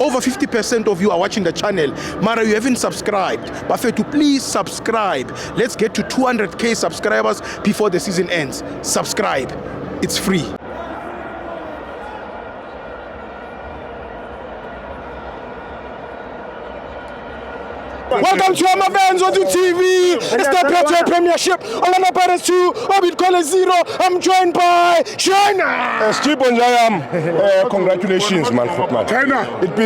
Over 50% of you are watching the channel. Mara, you haven't subscribed. Bafethu, please subscribe. Let's get to 200k subscribers before the season ends. Subscribe. It's free. Welcome to Amabenzo to TV. It's the Petro Premiership. Orlando Pirates 2, Orbit College 0. I'm joined by China. Steve Bonjayam, congratulations, man, footman. China. It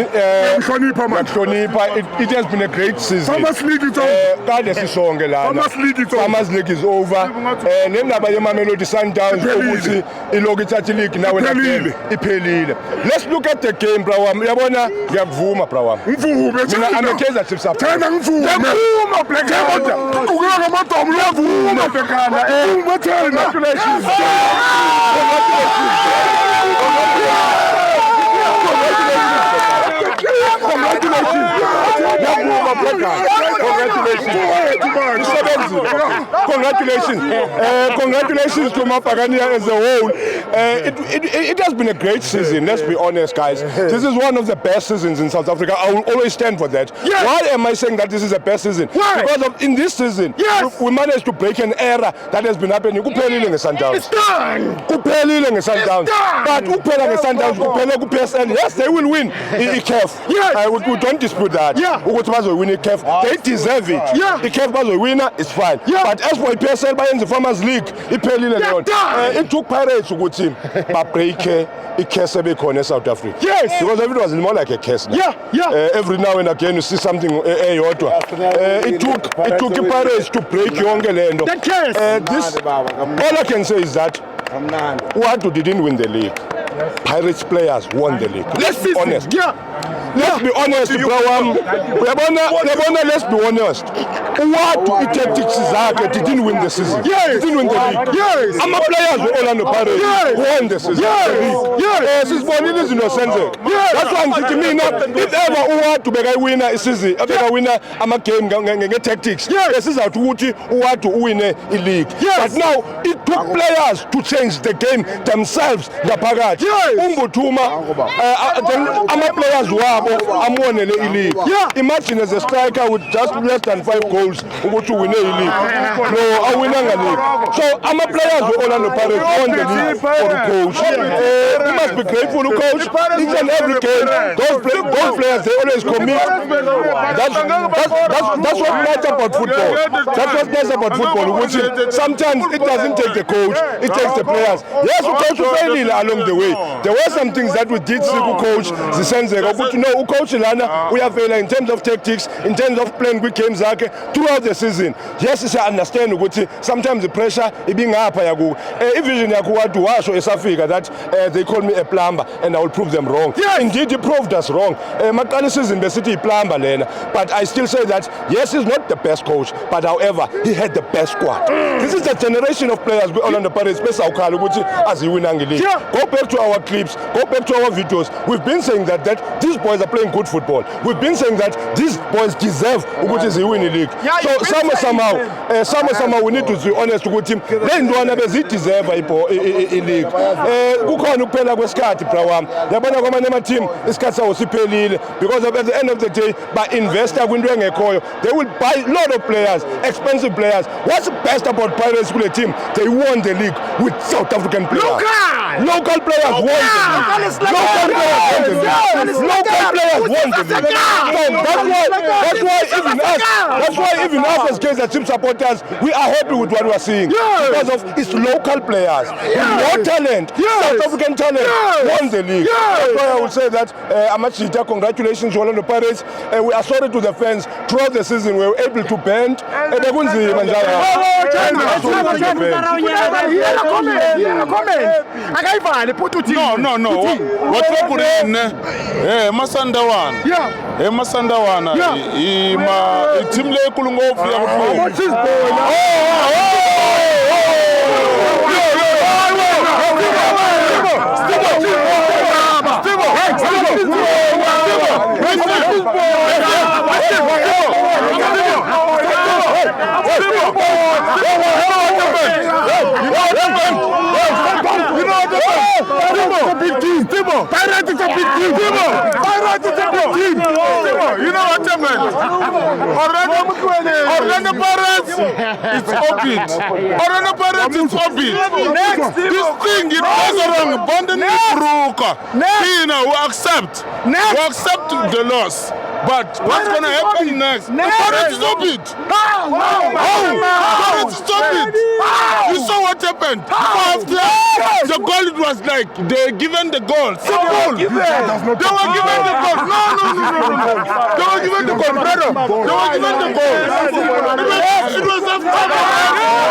has been a great season. Farmers League is over. Farmers League is over. Farmers League is over. Nendaba yeMamelodi Sundowns ukuthi iloku ithatha league nawe iphelile. Let's look at the game, brawam. Uyabona ngiyakuvuma, brawam. Mvume. Mina I'm Chiefs up. China mvume. Ngiyavuma Blackana. Ukuyaka amadomo uyavuma Blackana. Mvume China. Congratulations. Congratulations to Mapagania as a whole. It has been a great season, let's be honest, guys. This is one of the best seasons in South Africa. I will always stand for that. Yes. Why am I saying that this is the best season? Why? Because in this season, yes, we managed to break an era that has been happening. It's done. But PSL, yes, they will win. Yes. We don't dispute that. Yeah. Win it, they deserve it. Yeah. The CAF was a winner, it's fine. Yeah. But as for PSL by the Farmers League, it took Pirates to go team, but break curse in South Africa. Yes. Because it was more like a curse. Yeah. Every now and again you see something. It took Pirates to break Yonge Land. That curse. All I can say is that Watu didn't win the league. Pirates players won the league. Let's be honest. Let's be honest, bro. Let's be honest. What tactics didn't win the season. Didn't win the league. I'm a players who Orlando Pirates won the season. That's why I'm thinking if ever want to be a winner is easy. A winner I'm a game tactics. This is how to win a league. But now it took players to change the game themselves. Umbutuma I'm a players who I'm won a league. Imagine as a striker with just less than 5 goals to win a league. No, I win a league. So I'm a players who Orlando Pirates won the league for the coach. We must be grateful to coach. Each and every game, those players they always commit. That's what matters about football. That's what matters about football. Which sometimes it doesn't take the coach, it takes the players. Yes, the coach will fail along the way. There were some things that we did see coach Zisenzeka. But you know, coach Lana, we have failed in terms of tactics, in terms of playing good games throughout the season. Yes, I understand sometimes the pressure is being up. Vision that they call me a plumber and I will prove them wrong. Indeed, he proved us wrong. Macalister is in the city plumber, but I still say that yes, he's not the best coach, but however, he had the best squad. This is the generation of players on the Paris as he win league. Go back to our clips, go back to our videos. We've been saying that these boys are playing good football. We've been saying that these boys deserve which is the winning league. So somehow we need to be honest with him. They don't deserve a league. Kukhona ukuphela kwesikhathi brawam. Yabona kwamanye ama team isikhathi sawo siphelile because at the end of the day by investor kwinto engekhoyo they will buy a lot of players, expensive players. What's the best about Pirates school team? They won the league with South African players. Local players won the league. Local players won the league. That's why even us as Kaizer Chiefs supporters, we are happy with what we are seeing. Because of its local players. With talent, South African talent won the league. That's why I would say that Amachita, congratulations to Orlando Pirates. We are sorry to the fans. Throughout the season, we were able to bend. No. What happened? Masandawana. Masandawana. Team le kulungofu ya a big team. Pirates is a big team. Pirates is a big team. You know what happened? Orlando Pirates is orbit. Orlando Pirates is orbit. This thing it goes wrong. Bondeni Bruka. We accept the loss. But what's going to happen next? The Pirates is orbit. Pirates is orbit. You saw what happened. After the goal, it was like they given the goal. Simple. They were given the goal. No. They were given the goal, brother. They were given the goal. It was after.